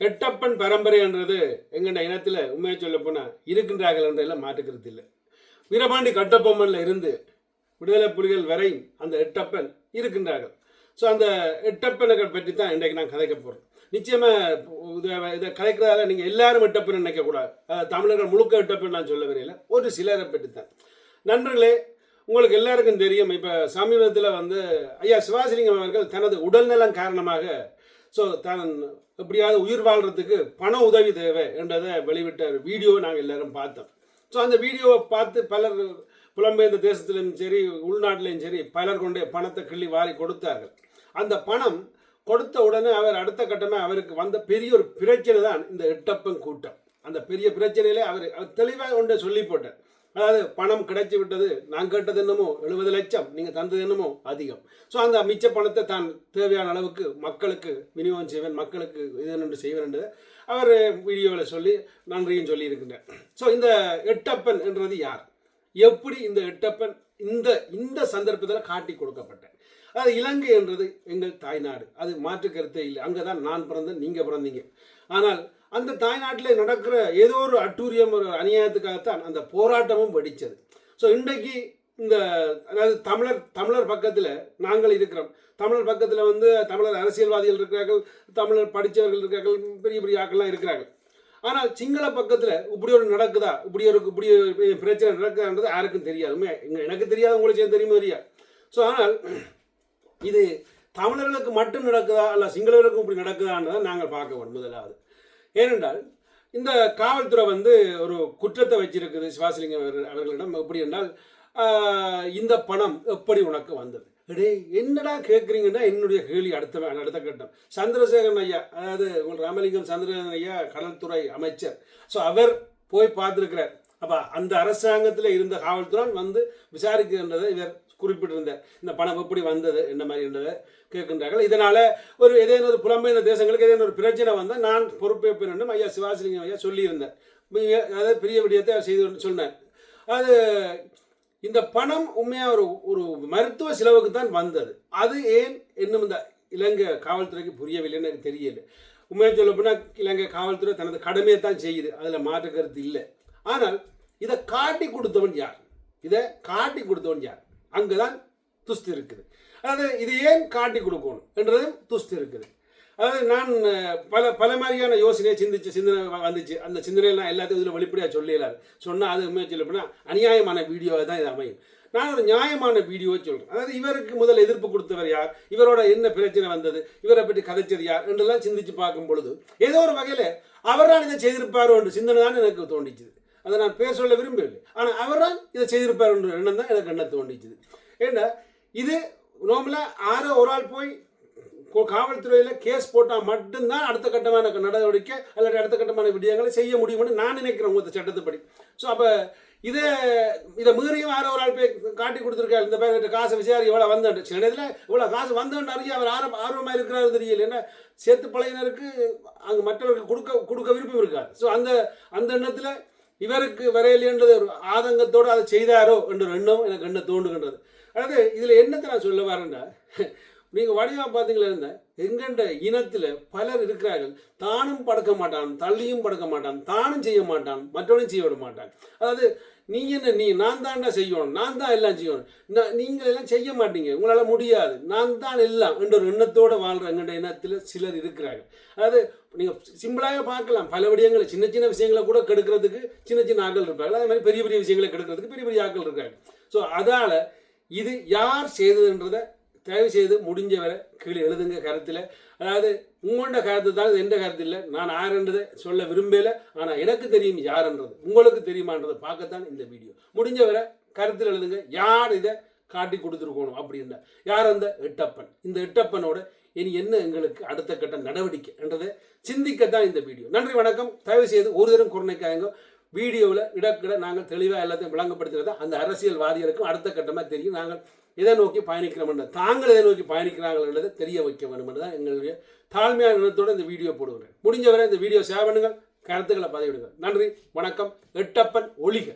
எட்டப்பன் பரம்பரை என்றது எங்கட இனத்தில் உண்மையை சொல்ல போனால் இருக்கின்றார்கள் என்றெல்லாம் மாற்றுக்கிறது இல்லை. வீரபாண்டி கட்டபொம்மன்ல இருந்து விடுதலை புலிகள் வரை அந்த எட்டப்பன் இருக்கின்றார்கள். ஸோ அந்த எட்டப்பனை பற்றி தான் இன்றைக்கு நான் கதைக்க போகிறேன். நிச்சயமாக இதை கதைக்கிறதால நீங்கள் எல்லாரும் எட்டப்பன் நினைக்கக்கூடாது. தமிழர்கள் முழுக்க எட்டப்பன் நான் சொல்ல வரையில் ஒரு சிலரை பற்றி தான். நண்பர்களே, உங்களுக்கு எல்லாருக்கும் தெரியும், இப்போ சமீபத்தில் ஐயா சிவாசிலிங்கம் அவர்கள் தனது உடல்நலம் காரணமாக தான் எப்படியாவது உயிர் வாழ்கிறதுக்கு பண உதவி தேவை என்றதை வெளிவிட்ட வீடியோவை நாங்கள் எல்லாரும் பார்த்தோம். ஸோ அந்த வீடியோவை பார்த்து பலர் புலம்பெயர்ந்த தேசத்திலும் சரி உள்நாட்டிலையும் சரி பலர் கொண்டே பணத்தை கிள்ளி வாரி கொடுத்தார்கள். அந்த பணம் கொடுத்த உடனே அவர் அடுத்த கட்டமாக அவருக்கு வந்த பெரிய ஒரு பிரச்சனை தான் இந்த எட்டப்பன் கூட்டம். அந்த பெரிய பிரச்சனையிலே அவர் தெளிவாக ஒன்றை சொல்லி போட்டார். அதாவது பணம் கிடைச்சி விட்டது, நான் கேட்டது என்னமோ 70 லட்சம், நீங்கள் தந்தது என்னமோ அதிகம். ஸோ அந்த மிச்ச பணத்தை தான் தேவையான அளவுக்கு மக்களுக்கு விநியோகம் செய்வேன், மக்களுக்கு இது செய்வேன் என்று அவர் வீடியோவில் சொல்லி நன்றியும் சொல்லியிருக்கின்றார். ஸோ இந்த எட்டப்பன் என்றது யார், எப்படி இந்த எட்டப்பன் இந்த சந்தர்ப்பத்தில் காட்டி கொடுக்கப்பட்டேன். அதாவது இலங்கை என்றது எங்கள் தாய்நாடு, அது மாற்று கருத்தே இல்லை. அங்கே தான் நான் பிறந்தேன், நீங்கள் பிறந்தீங்க. ஆனால் அந்த தாய்நாட்டில் நடக்கிற ஏதோ ஒரு அட்டூரியம், ஒரு அநியாயத்துக்காகத்தான் அந்த போராட்டமும் வெடித்தது. ஸோ இன்றைக்கு அதாவது தமிழர் பக்கத்தில் நாங்கள் இருக்கிறோம். தமிழர் பக்கத்தில் தமிழர் அரசியல்வாதிகள் இருக்கிறார்கள், தமிழர் படித்தவர்கள் இருக்கிறார்கள், பெரிய பெரிய ஆக்கள்லாம் இருக்கிறார்கள். ஆனால் சிங்கள பக்கத்தில் இப்படி ஒரு நடக்குதா, இப்படி பிரச்சனை நடக்குதான்றது யாருக்கும் தெரியாது. எனக்கு தெரியாது, உங்களுக்கு தெரியுமா தெரியாது. ஸோ ஆனால் இது தமிழர்களுக்கு மட்டும் நடக்குதா அல்ல சிங்களர்களுக்கும் இப்படி நடக்குதான்றதை நாங்கள் பார்க்க வேண்டும் முதலாவது. ஏனென்றால் இந்த காவல்துறை ஒரு குற்றத்தை வச்சிருக்குது சிவாசிலிங்கம் அவர்களிடம். எப்படி என்றால், இந்த பணம் எப்படி உனக்கு வந்தது? என்னடா கேட்குறீங்கன்னா என்னுடைய கேள்வி அடுத்த கட்டம். சந்திரசேகரன் ஐயா, அதாவது ராமலிங்கம் சந்திரசேகரன் ஐயா கடல்துறை அமைச்சர். ஸோ அவர் போய் பார்த்துருக்கிறார். அப்போ அந்த அரசாங்கத்தில் இருந்த காவல்துறை விசாரிக்கின்றதை இவர் குறிப்பிட்டிருந்தார். இந்த பணம் எப்படி வந்தது என்ன மாதிரி என்றதை கேட்கின்றார்கள். இதனால் ஏதேனும் ஒரு புலம்பெயர்ந்த தேசங்களுக்கு ஏதேனும் ஒரு பிரச்சனை வந்தால் நான் பொறுப்பேற்பேன் என்றும் ஐயா சிவாசிலிங்கம் ஐயா சொல்லியிருந்தார். அதாவது பெரிய விடயத்தை செய்து சொன்னார். அது இந்த பணம் உண்மையாக ஒரு மருத்துவ செலவுக்கு தான் வந்தது. அது ஏன் இன்னும் இந்த இலங்கை காவல்துறைக்கு புரியவில்லைன்னு எனக்கு தெரியல. உண்மையாக சொல்ல போனால் இலங்கை காவல்துறை தனது கடமையை தான் செய்யுது, அதில் மாற்று கருத்து இல்லை. ஆனால் இதை காட்டி கொடுத்தவன் யார்? அங்கே தான் துஸ்து இருக்குது. அதாவது இது ஏன் காட்டி கொடுக்கணும் என்றதும் துஸ்து இருக்குது. அதாவது நான் பல மாதிரியான யோசனையை சிந்தனை வந்துச்சு. அந்த சிந்தனையெல்லாம் எல்லாத்தையும் இதில் வெளிப்படையாக சொல்லலாது. சொன்னால் அது உண்மையாக சொல்ல போனால் அநியாயமான வீடியோவை தான் இது அமையும். நான் ஒரு நியாயமான வீடியோவை சொல்கிறேன். அதாவது இவருக்கு முதல் எதிர்ப்பு கொடுத்தவர் யார், இவரோட என்ன பிரச்சனை வந்தது, இவரை பற்றி கதைச்சது யார் என்றெல்லாம் சிந்திச்சு பார்க்கும் பொழுது ஏதோ ஒரு வகையில் அவர்தான் இதை செய்திருப்பாரோ என்று சிந்தனை தான் எனக்கு தோண்டிச்சுது. அதை நான் பேர் சொல்ல விரும்பவில்லை. ஆனால் அவர்தான் இதை செய்திருப்பார் என்ற எண்ணம் தான் எனக்கு எண்ண தோண்டிச்சுது. ஏன்னா இது நார்மலாக ஒரு ஆள் போய் காவல்துறையில் கேஸ் போட்டால் மட்டும்தான் அடுத்த கட்டமான நடவடிக்கை அல்லது அடுத்த கட்டமான விடயங்களை செய்ய முடியும்னு நான் நினைக்கிறேன் உங்கள் சட்டத்துப்படி. ஸோ அப்போ இதை மீறியும் ஒரு ஆள் போய் காட்டி கொடுத்துருக்காரு. இந்த பேர் காசு விசாரி இவ்வளோ வந்தேன், சில நேரத்தில் இவ்வளோ காசு வந்தேன்னு அறிய அவர் ஆர்வமாக இருக்கிறாரு தெரியல. ஏன்னா சேர்த்து பழையினருக்கு அங்கே மற்றவருக்கு கொடுக்க விருப்பம் இருக்காது. ஸோ அந்த எண்ணத்தில் இவருக்கு வரையிலேன்றது ஒரு ஆதங்கத்தோடு அதை செய்தாரோ என்ற எண்ணம் எனக்கு என்ன தோன்றுகின்றது. அதாவது இதில் என்னத்தை நான் சொல்ல வரேன்டா, நீங்கள் வடிவாக பார்த்தீங்களா இருந்தால் எங்கண்ட இனத்தில் பலர் இருக்கிறார்கள். தானும் படுக்க மாட்டான், தள்ளியும் படுக்க மாட்டான், தானும் செய்ய மாட்டான், மற்றவனையும் செய்ய விட மாட்டான். அதாவது நான் தான்டா செய்யணும், நான் தான் எல்லாம் செய்யணும், நீங்கள் எல்லாம் செய்ய மாட்டீங்க, உங்களால் முடியாது, நான் தான் எல்லாம் என்ற ஒரு எண்ணத்தோடு வாழ்கிற எங்கண்ட இனத்தில் சிலர் இருக்கிறார்கள். அதாவது நீங்கள் சிம்பிளாக பார்க்கலாம், பல விடயங்களை சின்ன சின்ன விஷயங்களை கூட கெடுக்கிறதுக்கு சின்ன ஆக்கள் இருப்பார்கள். அதே மாதிரி பெரிய விஷயங்களை கெடுக்கிறதுக்கு பெரிய ஆக்கள் இருக்காங்க. ஸோ அதால் இது யார் செய்ததுன்றதை தயவு செய்து முடிஞ்சவரை கீழே எழுதுங்க கருத்தில். அதாவது உங்களோட கருத்து தான், இது எந்த கருத்து இல்லை. நான் யாருன்றதை சொல்ல விரும்பலை, ஆனால் எனக்கு தெரியும் யாருன்றது, உங்களுக்கு தெரியுமான்றதை பார்க்கத்தான் இந்த வீடியோ. முடிஞ்சவரை கருத்தில் எழுதுங்க, யார் இதை காட்டி கொடுத்துருக்கணும் அப்படின்னா யார் அந்த எட்டப்பன். இந்த எட்டப்பனோட இனி என்ன எங்களுக்கு அடுத்த கட்ட நடவடிக்கை என்றதை சிந்திக்கத்தான் இந்த வீடியோ. நன்றி, வணக்கம். தயவு செய்து ஒரு தரம் குறைக்காயங்க. வீடியோவில் இடக்கிட நாங்கள் தெளிவாக எல்லாத்தையும் விளங்கப்படுத்துகிறதா அந்த அரசியல்வாதிகளுக்கும் அடுத்த கட்டமாக தெரியும் நாங்கள் எதை நோக்கி பயணிக்கிறோம் என்ற, தாங்கள் எதை நோக்கி பயணிக்கிறார்கள் என்றதை தெரிய வைக்க வேண்டும் என்றுதான் எங்களுடைய தாழ்மையான எண்ணத்தோடு இந்த வீடியோ போடுகிறேன். முடிஞ்சவரை இந்த வீடியோ ஷேர் பண்ணுங்கள், கருத்துக்களை பதிவிடுங்கள். நன்றி, வணக்கம். எட்டப்பன் ஒழிக.